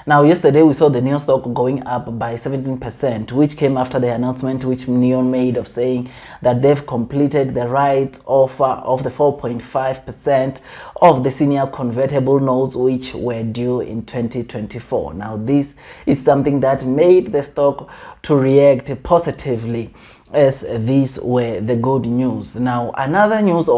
Now, yesterday we saw the NEO stock going up by 17%, which came after the announcement which NEO made of saying that they've completed the rights offer of the 4.5% of the senior convertible notes which were due in 2024. Now, this is something that made the stock to react positively, as these were the good news. Now, other news,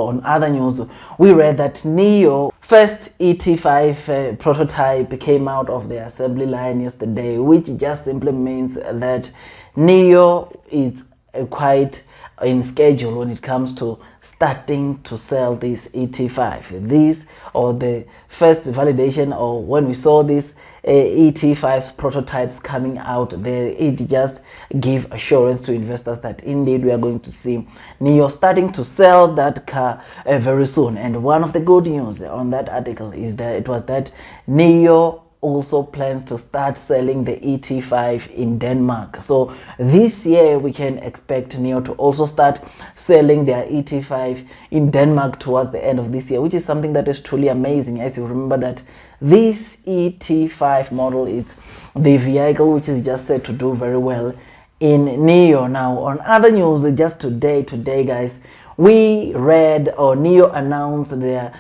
we read that NEO first ET5 prototype came out of the assembly line yesterday, which just simply means that NEO is quite in schedule when it comes to starting to sell this ET5. This, or the first validation, or when we saw this ET5's prototypes coming out there, it just gave assurance to investors that indeed we are going to see NEO starting to sell that car very soon. And one of the good news on that article is that it was that NEO also plans to start selling the ET5 in Denmark. So this year we can expect NEO to also start selling their ET5 in Denmark towards the end of this year, which is something that is truly amazing. As you remember that this ET5 model is the vehicle which is just said to do very well in NEO. Now, on other news, just today guys, we read, or NEO announced their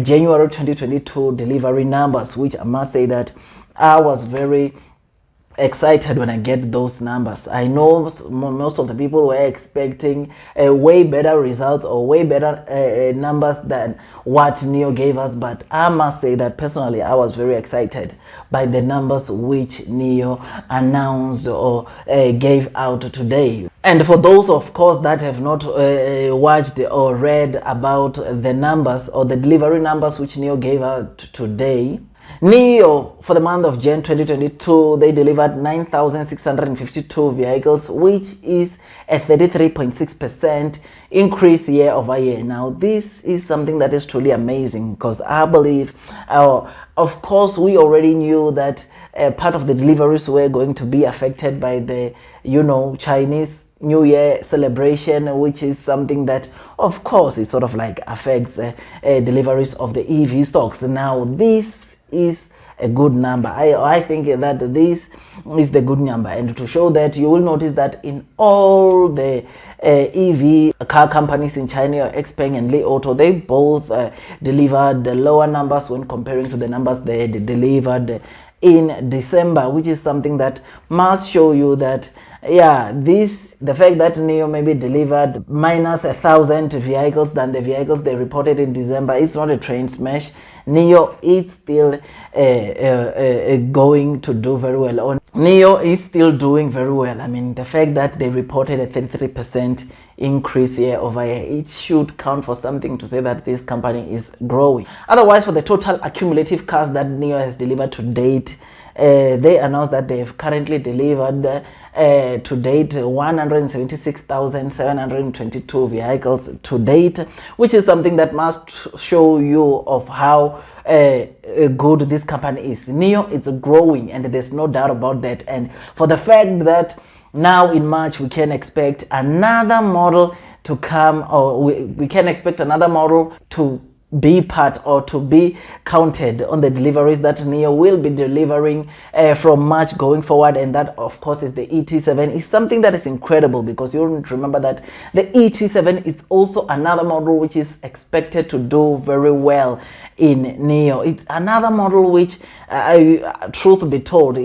January 2022 delivery numbers, which I must say that I was very excited when I get those numbers. I know most of the people were expecting a way better results or way better numbers than what NEO gave us, but I must say that personally I was very excited by the numbers which NEO announced or gave out today. And for those, of course, that have not watched or read about the numbers or the delivery numbers which NEO gave out today, NEO, for the month of Jan 2022, they delivered 9,652 vehicles, which is a 33.6% increase year over year. Now, this is something that is truly amazing, because I believe, of course, we already knew that part of the deliveries were going to be affected by the, Chinese New Year celebration, which is something that, of course, it sort of like affects deliveries of the EV stocks. Now, this is a good number. I think that this is the good number, and to show that, you will notice that in all the EV car companies in China, XPeng and Li Auto, they both delivered the lower numbers when comparing to the numbers they delivered in December, which is something that must show you that, the fact that NEO maybe delivered minus 1,000 vehicles than the vehicles they reported in December, it's not a train smash. NEO is still going to do very well. NEO is still doing very well. I mean, the fact that they reported a 33% increase year over year, it should count for something to say that this company is growing. Otherwise, for the total accumulative cars that NEO has delivered to date, they announced that they've currently delivered to date 176,722 vehicles to date, which is something that must show you of how good this company is. NEO is growing, and there's no doubt about that. And for the fact that now in March we can expect another model to come, or we can expect another model to be part or to be counted on the deliveries that NEO will be delivering from March going forward, and that of course is the ET7, is something that is incredible, because you remember that the ET7 is also another model which is expected to do very well in NEO. It's another model which, truth be told,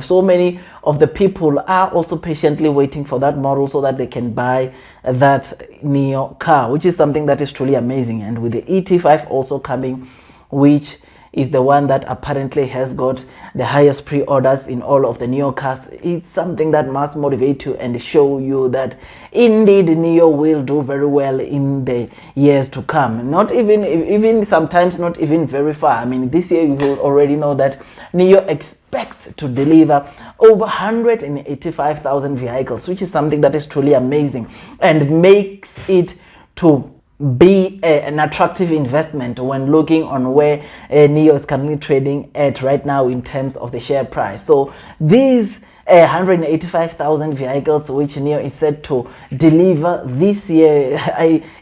so many of the people are also patiently waiting for that model so that they can buy that NEO car, which is something that is truly amazing. And with the ET5 also coming, which is the one that apparently has got the highest pre-orders in all of the NEO cars, it's something that must motivate you and show you that indeed NEO will do very well in the years to come. Not even sometimes not even very far. I mean, this year you will already know that NEO expects to deliver over 185,000 vehicles, which is something that is truly amazing and makes it to be an attractive investment when looking on where NEO is currently trading at right now in terms of the share price. So these 185,000 vehicles which NIO is set to deliver this year.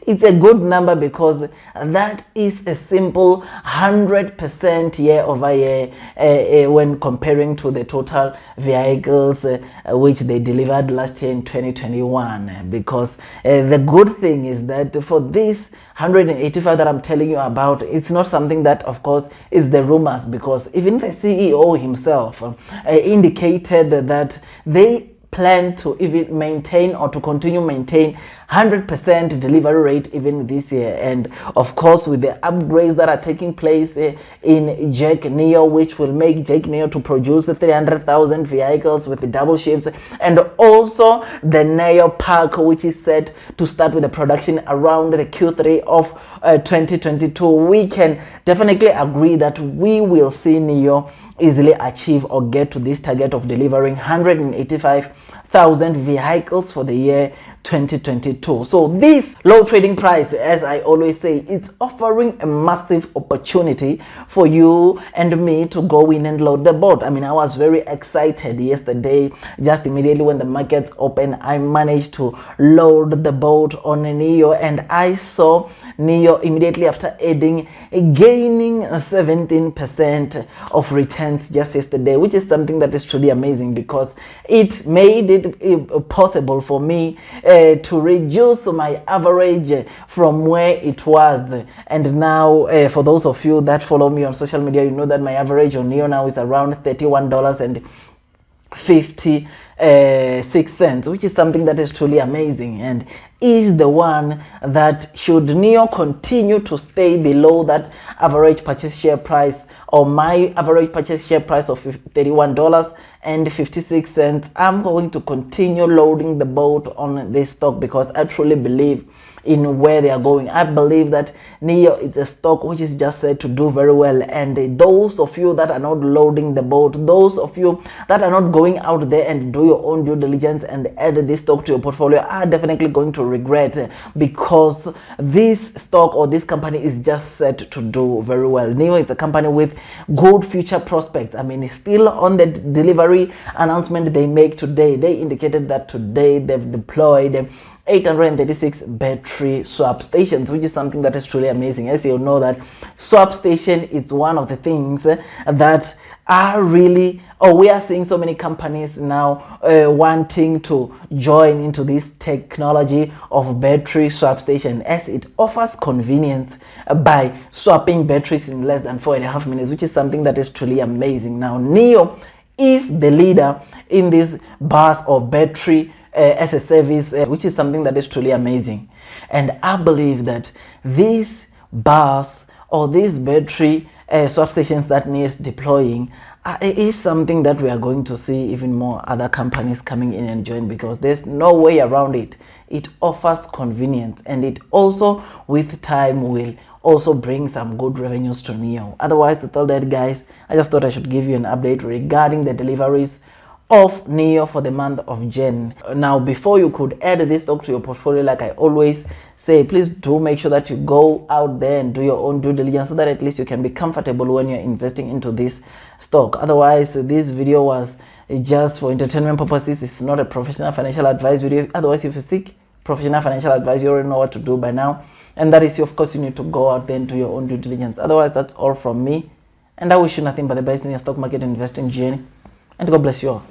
It's a good number because that is a simple 100% year over year when comparing to the total vehicles which they delivered last year in 2021. Because the good thing is that for this 185 that I'm telling you about, it's not something that, of course, is the rumors, because even the CEO himself indicated that they plan to even maintain or to continue maintain 100% delivery rate even this year. And of course, with the upgrades that are taking place in Jack NIO, which will make Jack NIO to produce 300,000 vehicles with the double shifts, and also the NIO Park, which is set to start with the production around the Q3 of 2022, we can definitely agree that we will see NIO easily achieve or get to this target of delivering 185,000 vehicles for the year 2022. So this low trading price, as I always say, it's offering a massive opportunity for you and me to go in and load the boat. I mean, I was very excited yesterday. Just immediately when the markets opened, I managed to load the boat on NIO, and I saw NIO immediately after gaining 17% of returns just yesterday, which is something that is truly amazing, because it made it possible for me to reduce my average from where it was. And now for those of you that follow me on social media, you know that my average on NIO now is around $31.56, which is something that is truly amazing, and is the one that, should NIO continue to stay below that average purchase share price, or my average purchase share price of $31.56, I'm going to continue loading the boat on this stock, because I truly believe in where they are going. I believe that NIO is a stock which is just said to do very well, and those of you that are not loading the boat, those of you that are not going out there and do your own due diligence and add this stock to your portfolio, are definitely going to regret, because this stock or this company is just set to do very well. NIO is a company with good future prospects. I mean, still on the delivery announcement they make today, they indicated that today they've deployed 836 battery swap stations, which is something that is truly amazing. As you know, that swap station is one of the things that are really, we are seeing so many companies now wanting to join into this technology of battery swap station, as it offers convenience by swapping batteries in less than 4.5 minutes, which is something that is truly amazing. Now NIO is the leader in this bus or battery as a service, which is something that is truly amazing. And I believe that this bus or these battery swap stations that NIO is deploying is something that we are going to see even more other companies coming in and join, because there's no way around it. It offers convenience, and it also with time will also bring some good revenues to NIO. Otherwise, with all that, guys, I just thought I should give you an update regarding the deliveries of NIO for the month of Jan. Now, before you could add this stock to your portfolio, like I always say, please do make sure that you go out there and do your own due diligence, so that at least you can be comfortable when you're investing into this stock. Otherwise, this video was just for entertainment purposes. It's not a professional financial advice video. Otherwise, if you seek professional financial advice, you already know what to do by now, and that is, of course, you need to go out there and do your own due diligence. Otherwise, that's all from me, and I wish you nothing but the best in your stock market investing journey, and God bless you all.